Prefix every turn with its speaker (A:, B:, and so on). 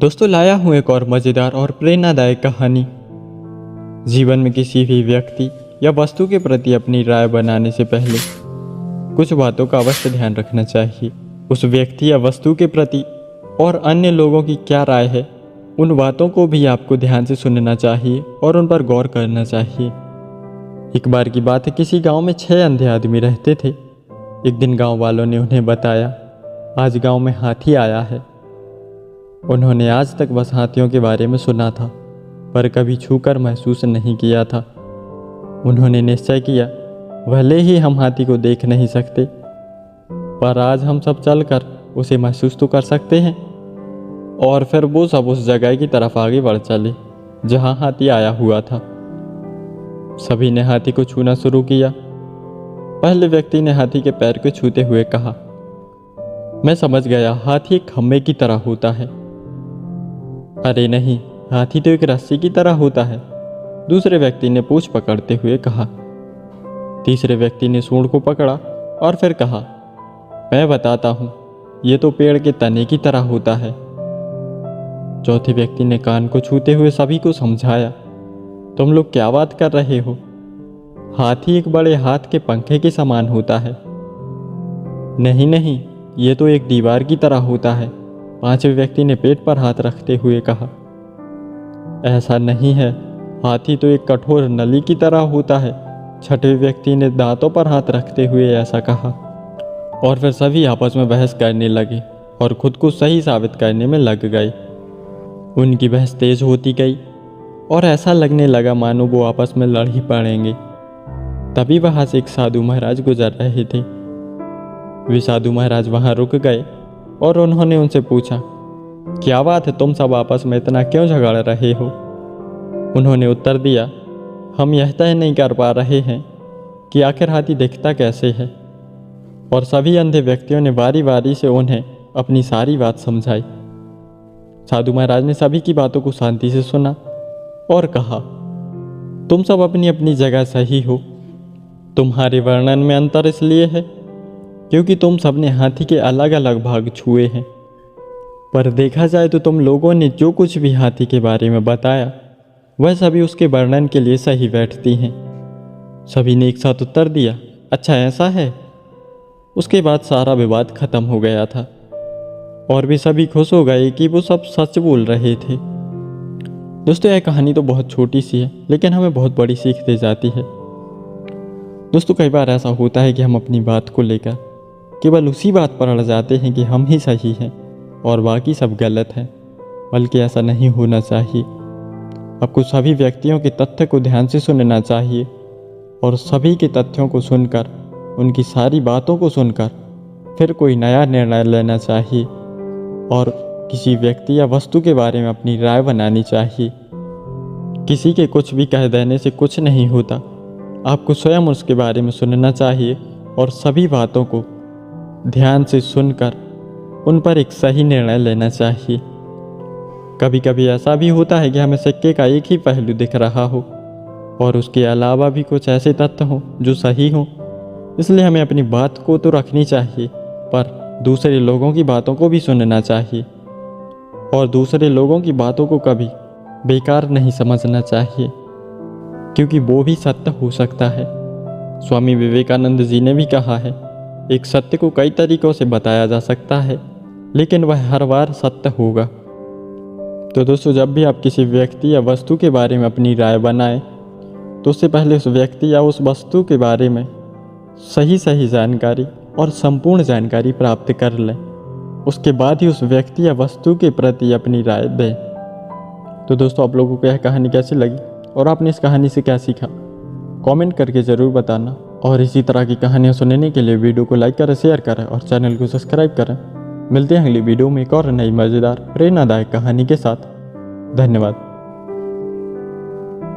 A: दोस्तों, लाया हूँ एक और मज़ेदार और प्रेरणादायक कहानी। जीवन में किसी भी व्यक्ति या वस्तु के प्रति अपनी राय बनाने से पहले कुछ बातों का अवश्य ध्यान रखना चाहिए। उस व्यक्ति या वस्तु के प्रति और अन्य लोगों की क्या राय है, उन बातों को भी आपको ध्यान से सुनना चाहिए और उन पर गौर करना चाहिए। एक बार की बात है, किसी गांव में 6 अंधे आदमी रहते थे। एक दिन गांव वालों ने उन्हें बताया, आज गांव में हाथी आया है। उन्होंने आज तक बस हाथियों के बारे में सुना था, पर कभी छूकर महसूस नहीं किया था। उन्होंने निश्चय किया, भले ही हम हाथी को देख नहीं सकते, पर आज हम सब चलकर उसे महसूस तो कर सकते हैं। और फिर वो सब उस जगह की तरफ आगे बढ़ चले जहां हाथी आया हुआ था। सभी ने हाथी को छूना शुरू किया। पहले व्यक्ति ने हाथी के पैर को छूते हुए कहा, मैं समझ गया, हाथी एक खम्भे की तरह होता है। अरे नहीं, हाथी तो एक रस्सी की तरह होता है, दूसरे व्यक्ति ने पूंछ पकड़ते हुए कहा। तीसरे व्यक्ति ने सूंड को पकड़ा और फिर कहा, मैं बताता हूँ, ये तो पेड़ के तने की तरह होता है। चौथे व्यक्ति ने कान को छूते हुए सभी को समझाया, तुम लोग क्या बात कर रहे हो, हाथी एक बड़े हाथ के पंखे के समान होता है। नहीं नहीं, ये तो एक दीवार की तरह होता है। पांचवें व्यक्ति ने पेट पर हाथ रखते हुए कहा, ऐसा नहीं है, हाथी तो एक कठोर नली की तरह होता है। छठवें व्यक्ति ने दांतों पर हाथ रखते हुए ऐसा कहा। और फिर सभी आपस में बहस करने लगे और खुद को सही साबित करने में लग गए। उनकी बहस तेज होती गई और ऐसा लगने लगा मानो वो आपस में लड़ ही पड़ेंगे। तभी वहां से एक साधु महाराज गुजर रहे थे। वे साधु महाराज वहां रुक गए और उन्होंने उनसे पूछा, क्या बात है, तुम सब आपस में इतना क्यों झगड़ रहे हो? उन्होंने उत्तर दिया, हम यह तय नहीं कर पा रहे हैं कि आखिर हाथी दिखता कैसे है। और सभी अंधे व्यक्तियों ने बारी बारी से उन्हें अपनी सारी बात समझाई। साधु महाराज ने सभी की बातों को शांति से सुना और कहा, तुम सब अपनी अपनी जगह सही हो। तुम्हारे वर्णन में अंतर इसलिए है क्योंकि तुम सब ने हाथी के अलग अलग भाग छुए हैं, पर देखा जाए तो तुम लोगों ने जो कुछ भी हाथी के बारे में बताया वह सभी उसके वर्णन के लिए सही बैठती हैं। सभी ने एक साथ उत्तर दिया, अच्छा ऐसा है। उसके बाद सारा विवाद खत्म हो गया था और भी सभी खुश हो गए कि वो सब सच बोल रहे थे। दोस्तों, यह कहानी तो बहुत छोटी सी है, लेकिन हमें बहुत बड़ी सीख दे जाती है। दोस्तों, कई बार ऐसा होता है कि हम अपनी बात को लेकर केवल उसी बात पर अड़ जाते हैं कि हम ही सही हैं और बाकी सब गलत हैं, बल्कि ऐसा नहीं होना चाहिए। आपको सभी व्यक्तियों के तथ्य को ध्यान से सुनना चाहिए और सभी के तथ्यों को सुनकर, उनकी सारी बातों को सुनकर फिर कोई नया निर्णय लेना चाहिए और किसी व्यक्ति या वस्तु के बारे में अपनी राय बनानी चाहिए। किसी के कुछ भी कह देने से कुछ नहीं होता, आपको स्वयं उसके बारे में सुनना चाहिए और सभी बातों को ध्यान से सुनकर उन पर एक सही निर्णय लेना चाहिए। कभी कभी ऐसा भी होता है कि हमें सिक्के का एक ही पहलू दिख रहा हो और उसके अलावा भी कुछ ऐसे तथ्य हों जो सही हों। इसलिए हमें अपनी बात को तो रखनी चाहिए, पर दूसरे लोगों की बातों को भी सुनना चाहिए और दूसरे लोगों की बातों को कभी बेकार नहीं समझना चाहिए, क्योंकि वो भी सत्य हो सकता है। स्वामी विवेकानंद जी ने भी कहा है, एक सत्य को कई तरीकों से बताया जा सकता है, लेकिन वह हर बार सत्य होगा। तो दोस्तों, जब भी आप किसी व्यक्ति या वस्तु के बारे में अपनी राय बनाएं, तो उससे पहले उस व्यक्ति या उस वस्तु के बारे में सही जानकारी और संपूर्ण जानकारी प्राप्त कर लें। उसके बाद ही उस व्यक्ति या वस्तु के प्रति अपनी राय दें। तो दोस्तों, आप लोगों को यह कहानी कैसी लगी और आपने इस कहानी से क्या सीखा, कमेंट करके ज़रूर बताना। और इसी तरह की कहानियाँ सुनने के लिए वीडियो को लाइक करें, शेयर करें और चैनल को सब्सक्राइब करें। मिलते हैं अगली वीडियो में एक और नई मज़ेदार प्रेरणादायक कहानी के साथ। धन्यवाद।